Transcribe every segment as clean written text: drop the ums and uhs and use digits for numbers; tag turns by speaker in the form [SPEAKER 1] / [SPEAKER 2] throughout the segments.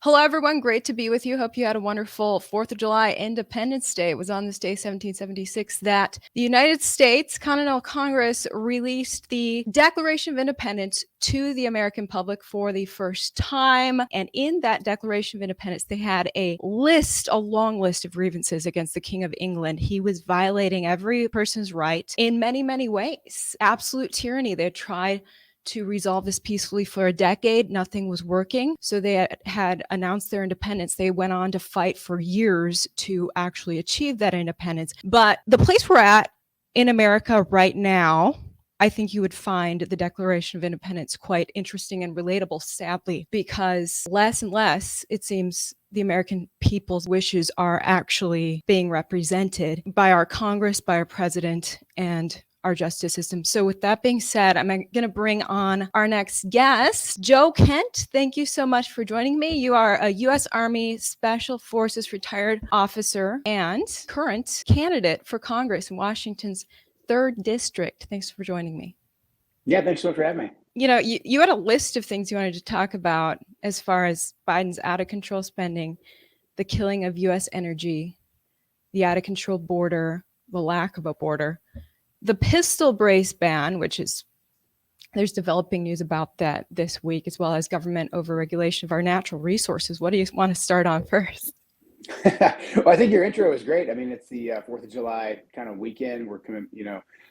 [SPEAKER 1] Hello, everyone. Great to be with you. Hope you had a wonderful 4th of July Independence Day. It was on this day, 1776, that the United States Continental Congress released the Declaration of Independence to the American public for the first time. And in that Declaration of Independence, they had a long list of grievances against the King of England. He was violating every person's right in many, many ways. Absolute tyranny. They tried to resolve this peacefully for a decade. Nothing was working. So they had announced their independence. They went on to fight for years to actually achieve that independence. But the place we're at in America right now, I think you would find the Declaration of Independence quite interesting and relatable, sadly, because less and less, it seems, the American people's wishes are actually being represented by our Congress, by our president, and our justice system. So with that being said, I'm going to bring on our next guest, Joe Kent. Thank you so much for joining me. You are a U.S. Army Special Forces retired officer and current candidate for Congress in Washington's 3rd District. Thanks for joining me.
[SPEAKER 2] Yeah, thanks so much for having me.
[SPEAKER 1] You know, you had a list of things you wanted to talk about as far as Biden's out-of-control spending, the killing of U.S. energy, the out-of-control border, the lack of a border, the pistol brace ban, which is, there's developing news about that this week, as well as government overregulation of our natural resources. What do you want to start on first?
[SPEAKER 2] Well, I think your intro is great. I mean, it's the 4th of July kind of weekend. We're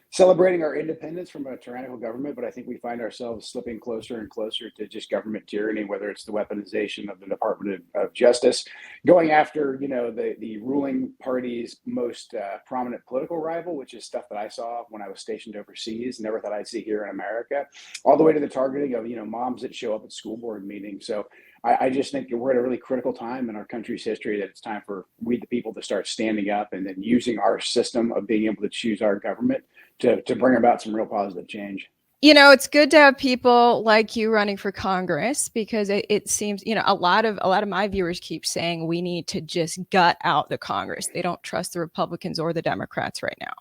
[SPEAKER 2] celebrating our independence from a tyrannical government, but I think we find ourselves slipping closer and closer to just government tyranny, whether it's the weaponization of the Department of Justice, going after, the ruling party's most prominent political rival, which is stuff that I saw when I was stationed overseas, never thought I'd see here in America, all the way to the targeting of, moms that show up at school board meetings. So I just think we're at a really critical time in our country's history that it's time for we the people to start standing up and then using our system of being able to choose our government to bring about some real positive change.
[SPEAKER 1] You know, it's good to have people like you running for Congress, because it seems, a lot of my viewers keep saying we need to just gut out the Congress. They don't trust the Republicans or the Democrats right now.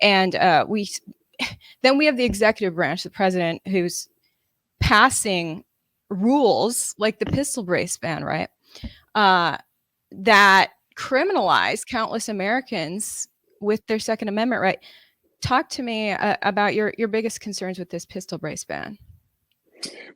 [SPEAKER 1] And then we have the executive branch, the president, who's passing rules like the pistol brace ban, right? That criminalize countless Americans with their Second Amendment right. Talk to me about your biggest concerns with this pistol brace ban.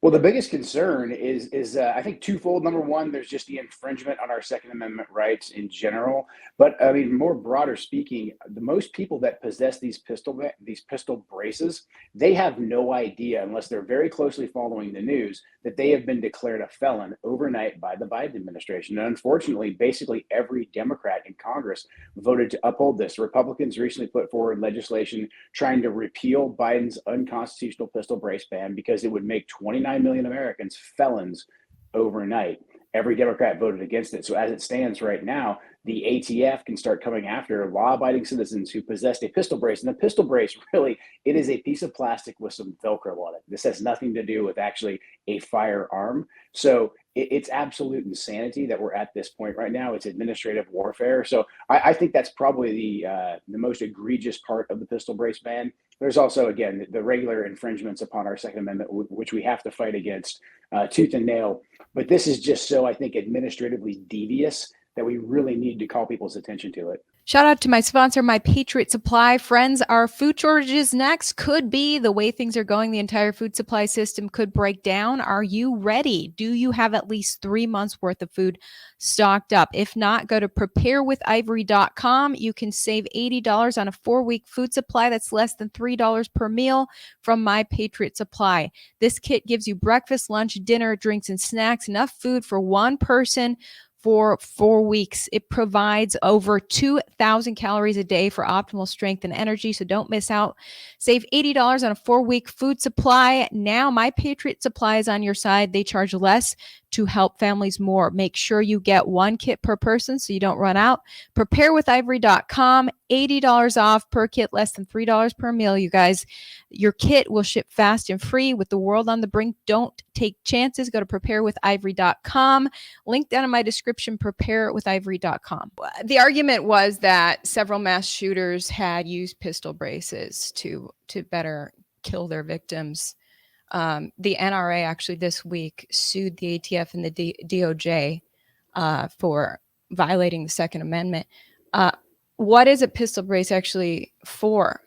[SPEAKER 2] Well, the biggest concern is I think twofold. Number one, there's just the infringement on our Second Amendment rights in general. But I mean, more broader speaking, the most people that possess these pistol braces, they have no idea, unless they're very closely following the news, that they have been declared a felon overnight by the Biden administration. And unfortunately, basically every Democrat in Congress voted to uphold this. Republicans recently put forward legislation trying to repeal Biden's unconstitutional pistol brace ban because it would make 29 million Americans felons overnight. Every Democrat voted against it. So as it stands right now, the ATF can start coming after law-abiding citizens who possessed a pistol brace. And the pistol brace, really, it is a piece of plastic with some Velcro on it. This has nothing to do with actually a firearm. So it's absolute insanity that we're at this point right now. It's administrative warfare. So I think that's probably the most egregious part of the pistol brace ban. There's also, again, the regular infringements upon our Second Amendment, which we have to fight against tooth and nail. But this is just so, I think, administratively devious that we really need to call people's attention to it.
[SPEAKER 1] Shout out to my sponsor, my Patrlot Supply. Friends, our food shortages next could be the way things are going. The entire food supply system could break down. Are you ready? Do you have at least 3 months worth of food stocked up? If not, go to preparewithivory.com. You can save $80 on a 4-week food supply. That's less than $3 per meal from my Patrlot Supply. This kit gives you breakfast, lunch, dinner, drinks, and snacks, enough food for one person for 4 weeks. It provides over 2,000 calories a day for optimal strength and energy, so don't miss out. Save $80 on a 4-week food supply. Now, My Patrlot Supply is on your side. They charge less to help families more. Make sure you get 1 kit per person so you don't run out. Preparewithivory.com, $80 off per kit, less than $3 per meal. You guys, your kit will ship fast and free. With the world on the brink, don't take chances. Go to preparewithivory.com. Link down in my description, preparewithivory.com. The argument was that several mass shooters had used pistol braces to better kill their victims. The NRA actually this week sued the ATF and the DOJ for violating the Second Amendment. What is a pistol brace actually for?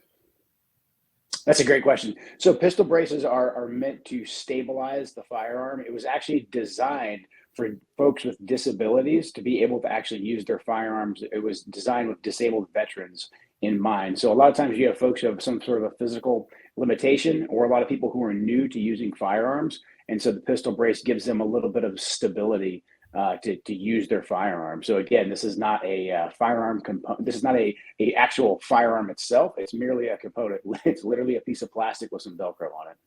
[SPEAKER 2] That's a great question. So pistol braces are meant to stabilize the firearm. It was actually designed for folks with disabilities to be able to actually use their firearms. It was designed with disabled veterans in mind. So a lot of times you have folks who have some sort of a physical limitation, or a lot of people who are new to using firearms. And so the pistol brace gives them a little bit of stability to use their firearm. So again, this is not a firearm component. This is not a actual firearm itself. It's merely a component. It's literally a piece of plastic with some Velcro on it.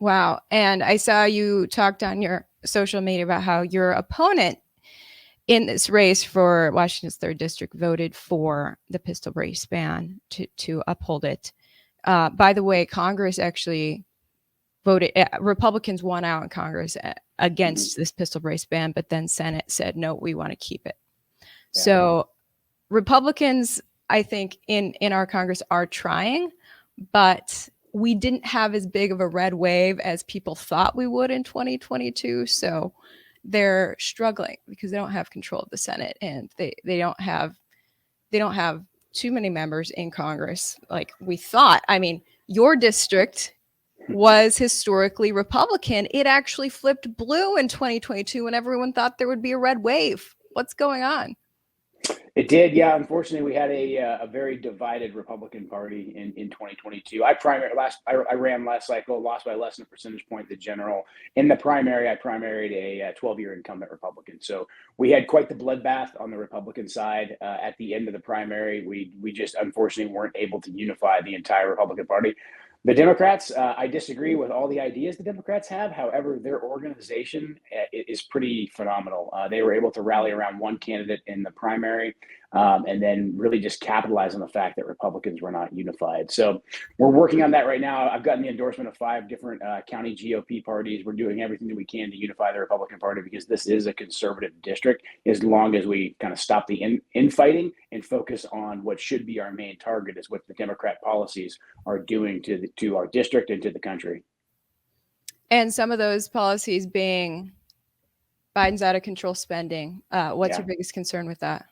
[SPEAKER 1] Wow. And I saw you talked on your social media about how your opponent in this race for Washington's 3rd District voted for the pistol brace ban to uphold it. By the way, Congress actually voted, Republicans won out in Congress against this pistol brace ban, but then Senate said, no, we want to keep it. Yeah. So Republicans, I think, in our Congress are trying, but we didn't have as big of a red wave as people thought we would in 2022. So they're struggling because they don't have control of the Senate, and they don't have too many members in Congress like we thought. I mean, your district was historically Republican. It actually flipped blue in 2022 when everyone thought there would be a red wave. What's going on?
[SPEAKER 2] It did, yeah. Unfortunately, we had a very divided Republican Party in 2022. I ran last cycle, lost by less than a percentage point. The general in the primary, I primaried a 12-year incumbent Republican. So we had quite the bloodbath on the Republican side. At the end of the primary, we just unfortunately weren't able to unify the entire Republican Party. The Democrats, I disagree with all the ideas the Democrats have. However, their organization is pretty phenomenal. They were able to rally around one candidate in the primary, and then really just capitalize on the fact that Republicans were not unified. So we're working on that right now. I've gotten the endorsement of 5 different county GOP parties. We're doing everything that we can to unify the Republican Party because this is a conservative district, as long as we kind of stop the infighting and focus on what should be our main target, is what the Democrat policies are doing to our district and to the country.
[SPEAKER 1] And some of those policies being Biden's out of control spending. What's your biggest concern with that?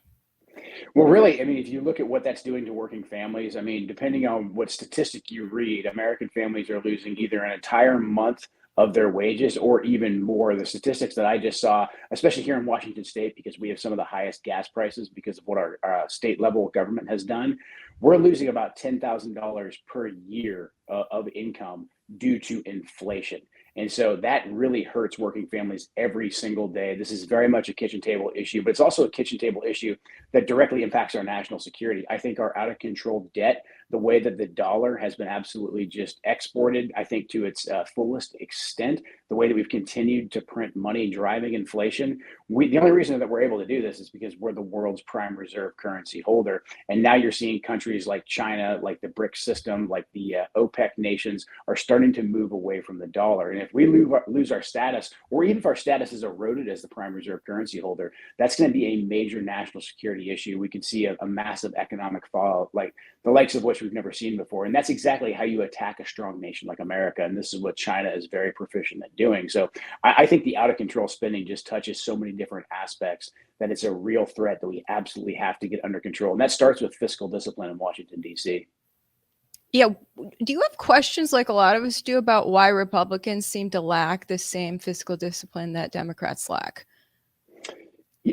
[SPEAKER 2] Well, really, I mean, if you look at what that's doing to working families, I mean, depending on what statistic you read, American families are losing either an entire month of their wages or even more. The statistics that I just saw, especially here in Washington State, because we have some of the highest gas prices because of what our state level government has done, we're losing about $10,000 per year of income due to inflation. And so that really hurts working families every single day. This is very much a kitchen table issue, but it's also a kitchen table issue that directly impacts our national security. I think our out of control debt, the way that the dollar has been absolutely just exported, I think to its fullest extent, the way that we've continued to print money driving inflation. The only reason that we're able to do this is because we're the world's prime reserve currency holder. And now you're seeing countries like China, like the BRICS system, like the OPEC nations are starting to move away from the dollar. And if we lose our status, or even if our status is eroded as the prime reserve currency holder, that's going to be a major national security issue. We could see a massive economic fallout, like the likes of which we've never seen before. And that's exactly how you attack a strong nation like America. And this is what China is very proficient at doing. So I think the out of control spending just touches so many different aspects that it's a real threat that we absolutely have to get under control. And that starts with fiscal discipline in Washington, D.C.
[SPEAKER 1] Yeah. Do you have questions like a lot of us do about why Republicans seem to lack the same fiscal discipline that Democrats lack?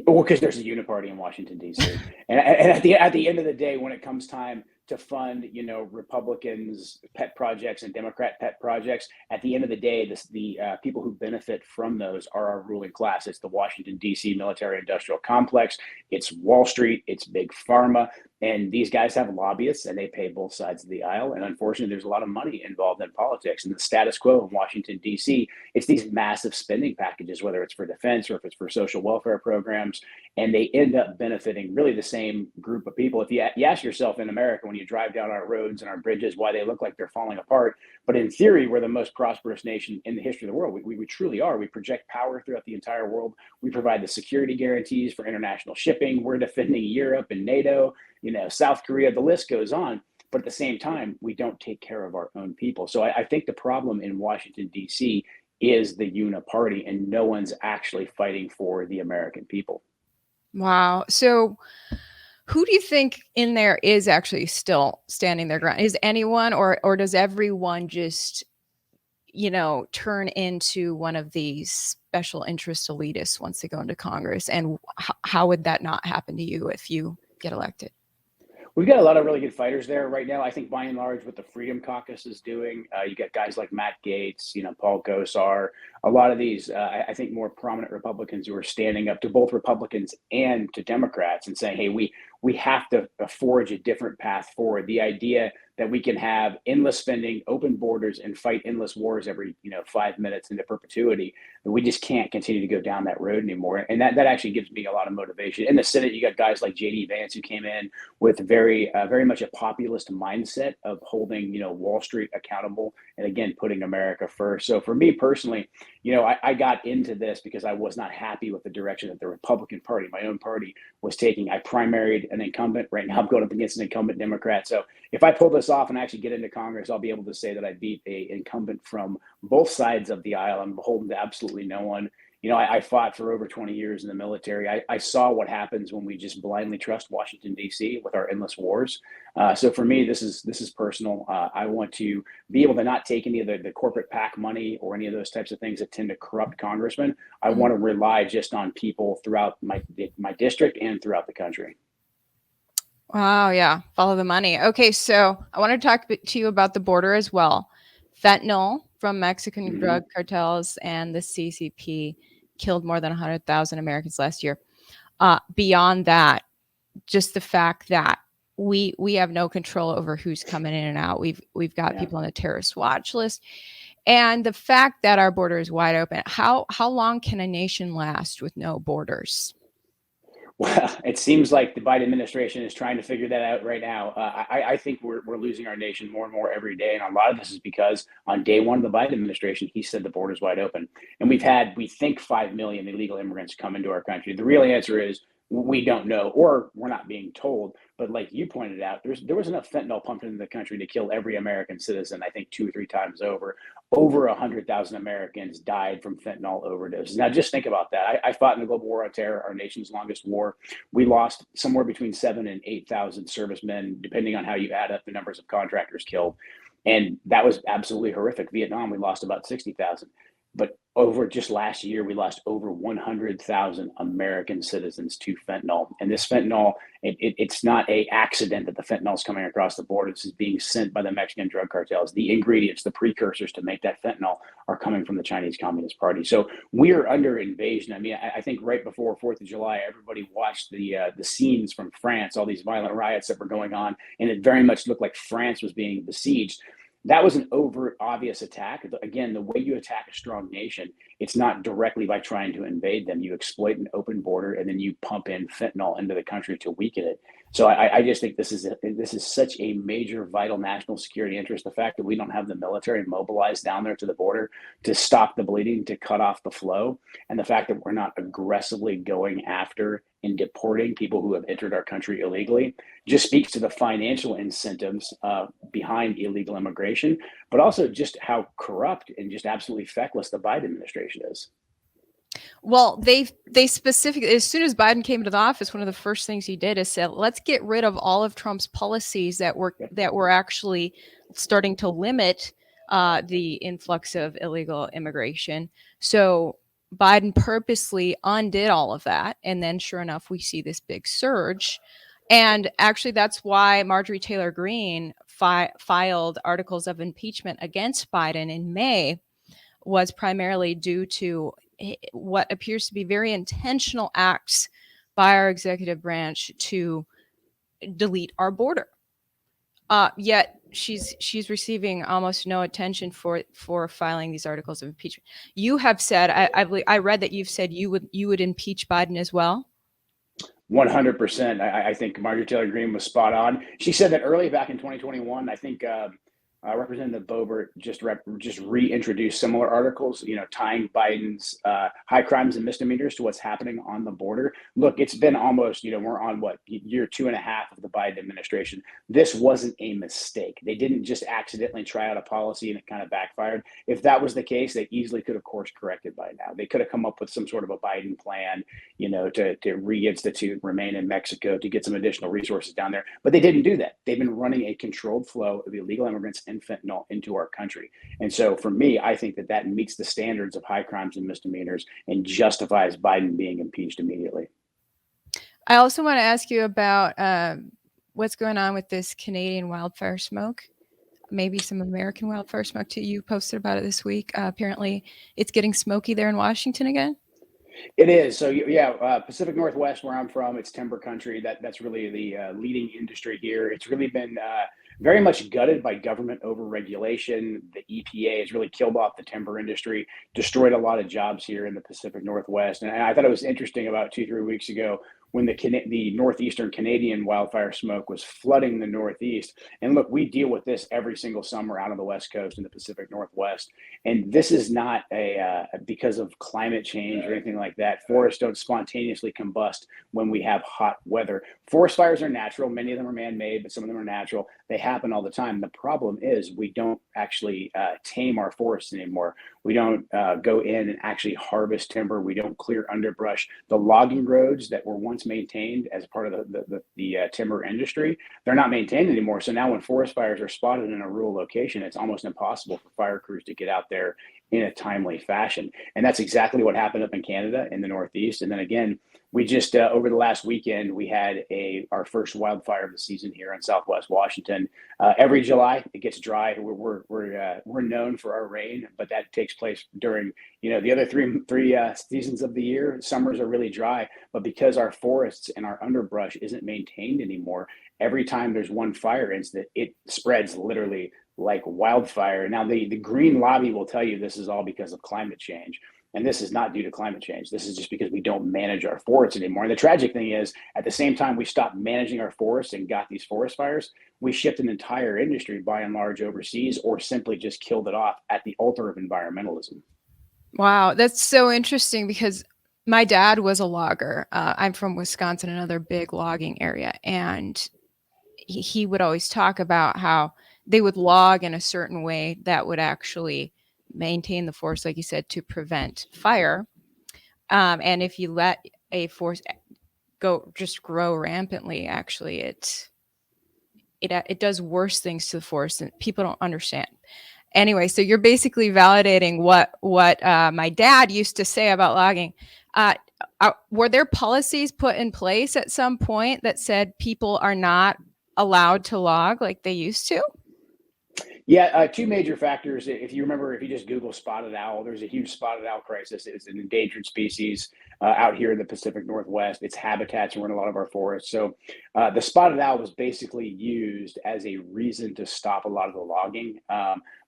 [SPEAKER 2] Well, because there's a uniparty in Washington, D.C. and at the end of the day, when it comes time to fund, Republicans' pet projects and Democrat pet projects, at the end of the day, the people who benefit from those are our ruling class. It's the Washington, D.C. military-industrial complex. It's Wall Street. It's big pharma. And these guys have lobbyists, and they pay both sides of the aisle. And unfortunately, there's a lot of money involved in politics. And the status quo in Washington, D.C., it's these massive spending packages, whether it's for defense or if it's for social welfare programs. And they end up benefiting really the same group of people. If you ask yourself in America, when you drive down our roads and our bridges, why they look like they're falling apart. But in theory, we're the most prosperous nation in the history of the world. We truly are. We project power throughout the entire world. We provide the security guarantees for international shipping. We're defending Europe and NATO, South Korea, the list goes on. But at the same time, we don't take care of our own people. So I think the problem in Washington, D.C. is the uniparty, and no one's actually fighting for the American people.
[SPEAKER 1] Wow. So who do you think in there is actually still standing their ground? Is anyone, or does everyone just, turn into one of these special interest elitists once they go into Congress? And how would that not happen to you if you get elected?
[SPEAKER 2] We've got a lot of really good fighters there right now. I think by and large, what the Freedom Caucus is doing, you got guys like Matt Gaetz, Paul Gosar, a lot of these, I think, more prominent Republicans who are standing up to both Republicans and to Democrats and saying, "Hey, we have to forge a different path forward." The idea that we can have endless spending, open borders, and fight endless wars every 5 minutes into perpetuity. We just can't continue to go down that road anymore, and that actually gives me a lot of motivation. In the Senate, you got guys like J.D. Vance who came in with very much a populist mindset of holding Wall Street accountable and again putting America first. So for me personally, I got into this because I was not happy with the direction that the Republican Party, my own party, was taking. I primaried an incumbent. Right now, I'm going up against an incumbent Democrat. So if I pull this off and actually get into Congress, I'll be able to say that I beat a incumbent from both sides of the aisle. I'm beholden to absolutely no one. I fought for over 20 years in the military. I saw what happens when we just blindly trust Washington, D.C. with our endless wars. So for me, this is personal. I want to be able to not take any of the corporate PAC money or any of those types of things that tend to corrupt congressmen. I want to rely just on people throughout my district and throughout the country.
[SPEAKER 1] Wow, yeah. Follow the money. Okay, so I want to talk to you about the border as well. Fentanyl from Mexican drug cartels and the CCP killed more than 100,000 Americans last year. Beyond that, just the fact that we have no control over who's coming in and out. We've got people on the terrorist watch list, and the fact that our border is wide open. How long can a nation last with no borders?
[SPEAKER 2] Well, it seems like the Biden administration is trying to figure that out right now. I think we're losing our nation more and more every day. And a lot of this is because on day one of the Biden administration, he said the border's wide open. And we've had, we think, 5 million illegal immigrants come into our country. The real answer is we don't know, or we're not being told. But like you pointed out, there was enough fentanyl pumped into the country to kill every American citizen, I think 2 or 3 times over. Over 100,000 Americans died from fentanyl overdoses. Now, just think about that. I fought in the global war on terror, our nation's longest war. We lost somewhere between 7,000 and 8,000 servicemen, depending on how you add up the numbers of contractors killed. And that was absolutely horrific. Vietnam, we lost about 60,000. But over just last year, we lost over 100,000 American citizens to fentanyl. And this fentanyl, it's not an accident that the fentanyl is coming across the border. This is being sent by the Mexican drug cartels. The ingredients, the precursors to make that fentanyl are coming from the Chinese Communist Party. So we are under invasion. I mean, I think right before 4th of July, everybody watched the scenes from France, all these violent riots that were going on, and it very much looked like France was being besieged. That was an overt, obvious attack. Again, the way you attack a strong nation, it's not directly by trying to invade them. You exploit an open border, and then you pump in fentanyl into the country to weaken it. So I just think this is such a major, vital national security interest. The fact that we don't have the military mobilized down there to the border to stop the bleeding, to cut off the flow, and the fact that we're not aggressively going after and deporting people who have entered our country illegally just speaks to the financial incentives behind illegal immigration, but also just how corrupt and just absolutely feckless the Biden administration is.
[SPEAKER 1] Well, they specifically, as soon as Biden came into the office, one of the first things he did is said, let's get rid of all of Trump's policies that were actually starting to limit the influx of illegal immigration. So Biden purposely undid all of that. And then sure enough, we see this big surge. And actually, that's why Marjorie Taylor Greene filed articles of impeachment against Biden in May, was primarily due to what appears to be very intentional acts by our executive branch to delete our border. Yet she's receiving almost no attention for filing these articles of impeachment. You have said, I read that you've said you would impeach Biden as well.
[SPEAKER 2] 100%. I think Marjorie Taylor Greene was spot on. She said that early back in 2021. I think Representative Boebert just reintroduced similar articles, tying Biden's high crimes and misdemeanors to what's happening on the border. Look, it's been almost, we're on what, year 2.5 of the Biden administration. This wasn't a mistake. They didn't just accidentally try out a policy and it kind of backfired. If that was the case, they easily could have course corrected by now. They could have come up with some sort of a Biden plan, to reinstitute, remain in Mexico, to get some additional resources down there. But they didn't do that. They've been running a controlled flow of illegal immigrants and fentanyl into our country. And so for me, I think that meets the standards of high crimes and misdemeanors and justifies Biden being impeached immediately.
[SPEAKER 1] I also want to ask you about what's going on with this Canadian wildfire smoke, maybe some American wildfire smoke too. You posted about it this week. Apparently it's getting smoky there in Washington again.
[SPEAKER 2] It is. So yeah, Pacific Northwest, where I'm from, it's timber country. That's really the leading industry here. It's really been very much gutted by government overregulation. The EPA has really killed off the timber industry, destroyed a lot of jobs here in the Pacific Northwest. And I thought it was interesting about 2-3 weeks ago when the northeastern Canadian wildfire smoke was flooding the Northeast. And look, we deal with this every single summer out on the West Coast and the Pacific Northwest. And this is not because of climate change or anything like that. Forests don't spontaneously combust when we have hot weather. Forest fires are natural. Many of them are man-made, but some of them are natural. They happen all the time. The problem is we don't actually tame our forests anymore. We don't go in and actually harvest timber. We don't clear underbrush. The logging roads that were once maintained as part of the timber industry, they're not maintained anymore. So now when forest fires are spotted in a rural location, it's almost impossible for fire crews to get out there in a timely fashion. And that's exactly what happened up in Canada in the Northeast. And then again, we just over the last weekend, we had our first wildfire of the season here in Southwest Washington. Every July, it gets dry. We're known for our rain, but that takes place during the other three seasons of the year. Summers are really dry, but because our forests and our underbrush isn't maintained anymore, every time there's one fire incident, it spreads literally like wildfire. Now, the Green Lobby will tell you this is all because of climate change. And this is not due to climate change. This is just because we don't manage our forests anymore. And the tragic thing is, at the same time we stopped managing our forests and got these forest fires, we shipped an entire industry by and large overseas, or simply just killed it off at the altar of environmentalism.
[SPEAKER 1] Wow, that's so interesting because my dad was a logger. I'm from Wisconsin, another big logging area. And he would always talk about how they would log in a certain way that would actually maintain the forest, like you said, to prevent fire. And if you let a forest grow rampantly, actually, it does worse things to the forest, and people don't understand. Anyway, so you're basically validating what my dad used to say about logging. Were there policies put in place at some point that said people are not allowed to log like they used to?
[SPEAKER 2] Yeah, two major factors. If you remember, if you just Google spotted owl, there's a huge spotted owl crisis. It's an endangered species out here in the Pacific Northwest. Its habitats are in a lot of our forests. So the spotted owl was basically used as a reason to stop a lot of the logging.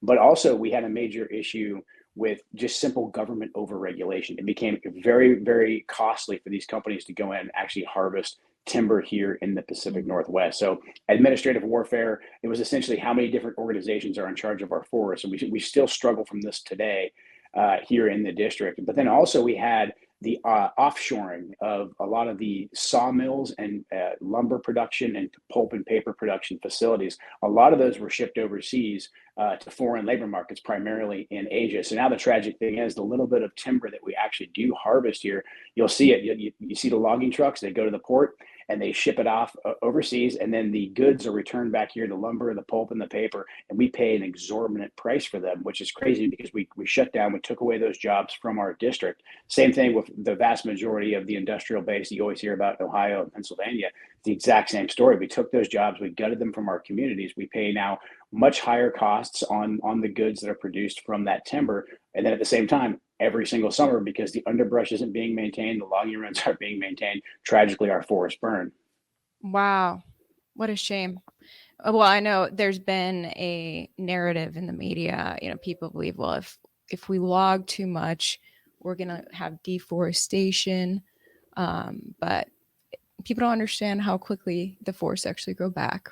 [SPEAKER 2] But also, we had a major issue with just simple government overregulation. It became very, very costly for these companies to go in and actually harvest timber here in the Pacific Northwest. So administrative warfare, it was essentially how many different organizations are in charge of our forests. And we still struggle from this today here in the district. But then also we had the offshoring of a lot of the sawmills and lumber production and pulp and paper production facilities. A lot of those were shipped overseas to foreign labor markets, primarily in Asia. So now the tragic thing is the little bit of timber that we actually do harvest here, you'll see it. You see the logging trucks, they go to the port and they ship it off overseas, and then the goods are returned back here, the lumber, the pulp, and the paper, and we pay an exorbitant price for them, which is crazy because we shut down, we took away those jobs from our district. Same thing with the vast majority of the industrial base you always hear about, Ohio and Pennsylvania. It's the exact same story. We took those jobs, we gutted them from our communities. We pay now much higher costs on the goods that are produced from that timber. And then at the same time, every single summer, because the underbrush isn't being maintained, the logging runs aren't being maintained, tragically, our forests burn.
[SPEAKER 1] Wow. What a shame. Well, I know there's been a narrative in the media, people believe, well, if we log too much, we're going to have deforestation. But people don't understand how quickly the forests actually grow back.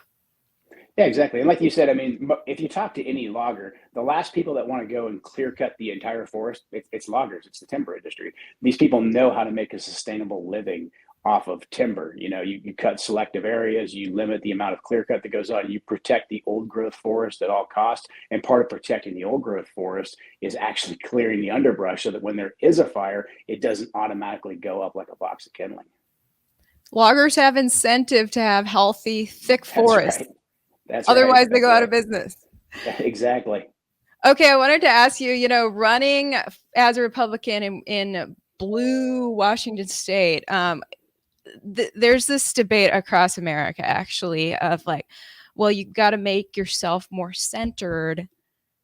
[SPEAKER 2] Yeah, exactly. And like you said, I mean, if you talk to any logger, the last people that want to go and clear cut the entire forest, it's loggers, it's the timber industry. These people know how to make a sustainable living off of timber. You cut selective areas, you limit the amount of clear cut that goes on, you protect the old growth forest at all costs. And part of protecting the old growth forest is actually clearing the underbrush so that when there is a fire, it doesn't automatically go up like a box of kindling.
[SPEAKER 1] Loggers have incentive to have healthy, thick
[SPEAKER 2] That's
[SPEAKER 1] forests.
[SPEAKER 2] right. That's right.
[SPEAKER 1] Otherwise, they
[SPEAKER 2] That's
[SPEAKER 1] go out of
[SPEAKER 2] right.
[SPEAKER 1] business.
[SPEAKER 2] Exactly.
[SPEAKER 1] Okay, I wanted to ask you, running as a Republican in blue Washington State, there's this debate across America, actually, of like, well, you got to make yourself more centered.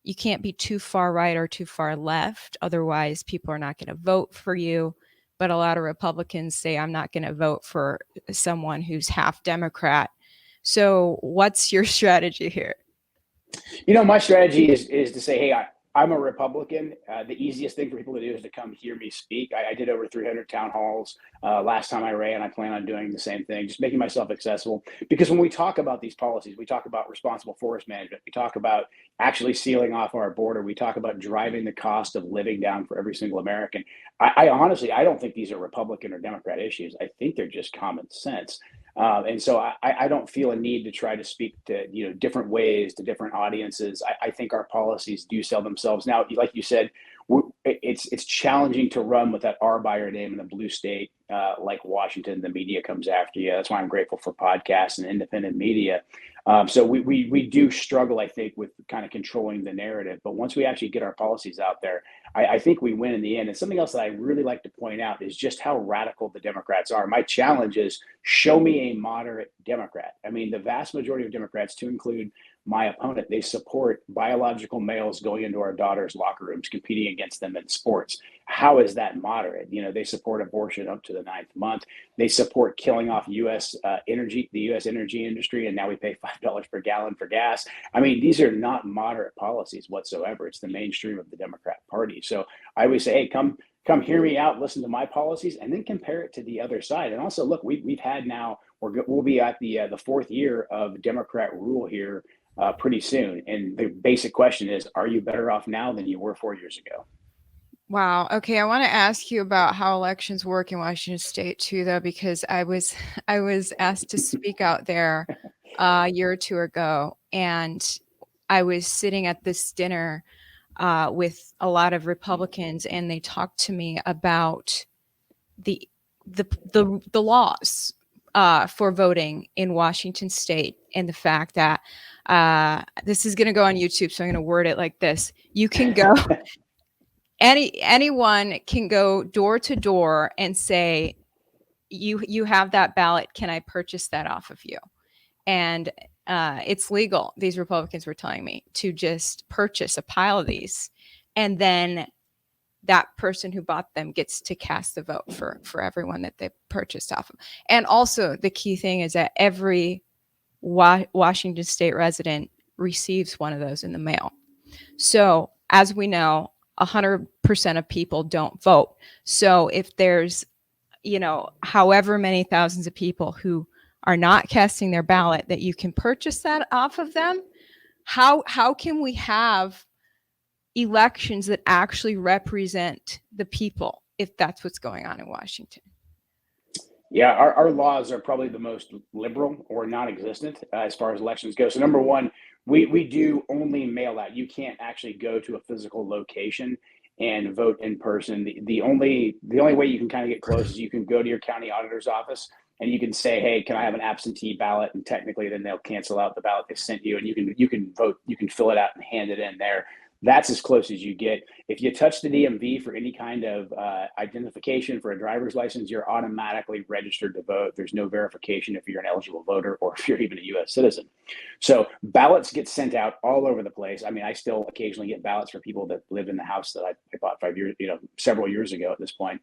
[SPEAKER 1] You can't be too far right or too far left. Otherwise, people are not going to vote for you. But a lot of Republicans say, I'm not going to vote for someone who's half Democrat. So what's your strategy here?
[SPEAKER 2] My strategy is to say, hey, I'm a Republican. The easiest thing for people to do is to come hear me speak. I did over 300 town halls last time I ran. I plan on doing the same thing, just making myself accessible. Because when we talk about these policies, we talk about responsible forest management. We talk about actually sealing off our border. We talk about driving the cost of living down for every single American. I honestly, I don't think these are Republican or Democrat issues. I think they're just common sense. And so I don't feel a need to try to speak to different ways to different audiences. I think our policies do sell themselves. Now, like you said, it's challenging to run with that R by your name in a blue state like Washington. The media comes after you. That's why I'm grateful for podcasts and independent media. So we do struggle, I think, with kind of controlling the narrative. But once we actually get our policies out there, I think we win in the end. And something else that I really like to point out is just how radical the Democrats are. My challenge is show me a moderate Democrat. I mean, the vast majority of Democrats, to include my opponent, they support biological males going into our daughters' locker rooms, competing against them in sports. How is that moderate? They support abortion up to the 9th month. They support killing off U.S. Energy, the U.S. energy industry, and now we pay $5 per gallon for gas. I mean, these are not moderate policies whatsoever. It's the mainstream of the Democrat Party. So I always say, hey, come hear me out, listen to my policies, and then compare it to the other side. And also, look, we've had now, we'll be at the 4th year of Democrat rule here pretty soon. And the basic question is, are you better off now than you were 4 years ago?
[SPEAKER 1] Wow. Okay, I want to ask you about how elections work in Washington State too, though, because I was asked to speak out there a year or two ago, and I was sitting at this dinner with a lot of Republicans, and they talked to me about the the laws for voting in Washington State, and the fact that this is going to go on YouTube, so I'm going to word it like this: you can go. Anyone can go door to door and say, you have that ballot, can I purchase that off of you? And it's legal, these Republicans were telling me, to just purchase a pile of these, and then that person who bought them gets to cast the vote for everyone that they purchased off of. And also the key thing is that every Washington State resident receives one of those in the mail. So as we know, 100% of people don't vote. So if there's, however many thousands of people who are not casting their ballot, that you can purchase that off of them, how can we have elections that actually represent the people if that's what's going on in Washington?
[SPEAKER 2] Yeah, our laws are probably the most liberal or non-existent as far as elections go. So number one, we do only mail out. You can't actually go to a physical location and vote in person. The only way you can kind of get close is you can go to your county auditor's office and you can say, hey, can I have an absentee ballot? And technically then they'll cancel out the ballot they sent you, and you can vote, you can fill it out and hand it in there. That's as close as you get. If you touch the DMV for any kind of identification for a driver's license, you're automatically registered to vote. There's no verification if you're an eligible voter or if you're even a U.S. citizen. So ballots get sent out all over the place. I mean, I still occasionally get ballots for people that live in the house that I bought several years ago at this point.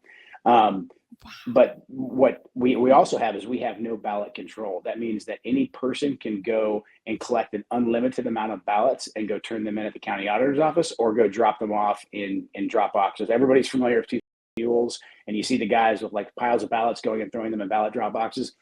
[SPEAKER 2] But what we also have is we have no ballot control. That means that any person can go and collect an unlimited amount of ballots and go turn them in at the county auditor's office or go drop them off in drop boxes. Everybody's familiar with two mules, and you see the guys with like piles of ballots going and throwing them in ballot drop boxes.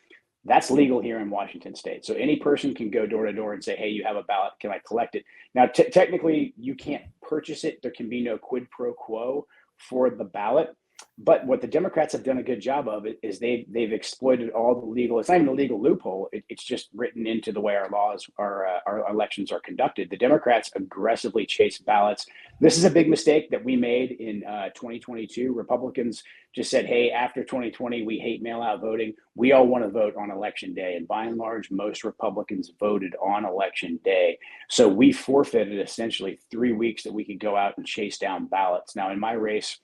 [SPEAKER 2] That's legal here in Washington state. So any person can go door to door and say, hey, you have a ballot. Can I collect it? Now, technically, you can't purchase it. There can be no quid pro quo for the ballot. But what the Democrats have done a good job of is they've exploited all the legal. It's not even a legal loophole. It's just written into the way our laws, our elections are conducted. The Democrats aggressively chase ballots. This is a big mistake that we made in 2022. Republicans just said, "Hey, after 2020, we hate mail-out voting. We all want to vote on election day." And by and large, most Republicans voted on election day. So we forfeited essentially 3 weeks that we could go out and chase down ballots. Now, in my race,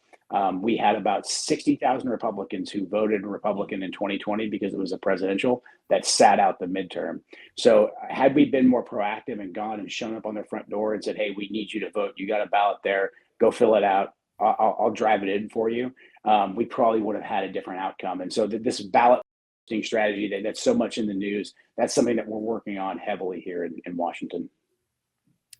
[SPEAKER 2] we had about 60,000 Republicans who voted Republican in 2020 because it was a presidential that sat out the midterm. So had we been more proactive and gone and shown up on their front door and said, hey, we need you to vote. You got a ballot there. Go fill it out. I'll drive it in for you. We probably would have had a different outcome. And so this ballot strategy that's so much in the news, that's something that we're working on heavily here in Washington.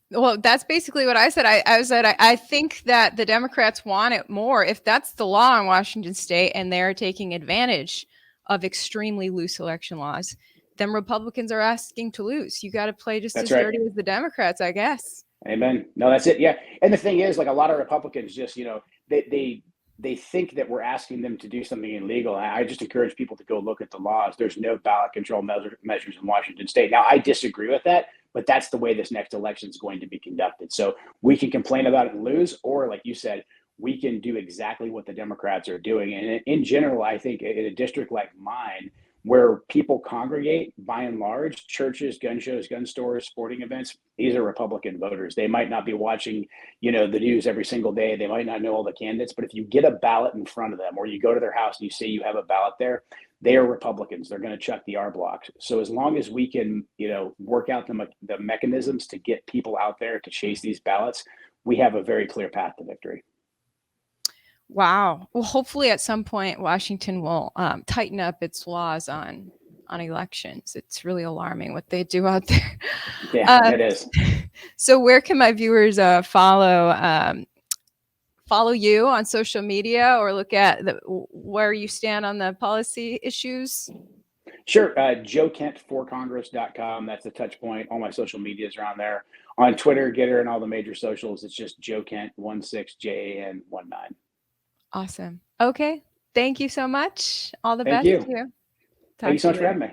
[SPEAKER 1] Well, that's basically what I said. I said I think that the Democrats want it more. If that's the law in Washington state and they're taking advantage of extremely loose election laws, then Republicans are asking to lose. You got to play just as dirty as the Democrats, I guess.
[SPEAKER 2] Amen. No, that's it. Yeah. And the thing is, like, a lot of Republicans just, they think that we're asking them to do something illegal. I just encourage people to go look at the laws. There's no ballot control measures in Washington state. Now, I disagree with that, but that's the way this next election is going to be conducted. So we can complain about it and lose, or like you said, we can do exactly what the Democrats are doing. And in general, I think in a district like mine, where people congregate, by and large, churches, gun shows, gun stores, sporting events, these are Republican voters. They might not be watching, the news every single day. They might not know all the candidates, but if you get a ballot in front of them, or you go to their house and you say you have a ballot there, they are Republicans. They're going to chuck the R blocks. So as long as we can, work out the mechanisms to get people out there to chase these ballots, we have a very clear path to victory.
[SPEAKER 1] Wow. Well, hopefully at some point Washington will tighten up its laws on elections. It's really alarming what they do out there.
[SPEAKER 2] Yeah, it is.
[SPEAKER 1] So where can my viewers follow you on social media, or look at where you stand on the policy issues?
[SPEAKER 2] Sure. JoeKentForCongress.com. That's the touch point. All my social medias are on there. On Twitter, Getter, and all the major socials, it's just Joe Kent 16 JAN 19.
[SPEAKER 1] Awesome. Okay. Thank you so much. All the best
[SPEAKER 2] to you.
[SPEAKER 1] to you.
[SPEAKER 2] Thank you so much for having me.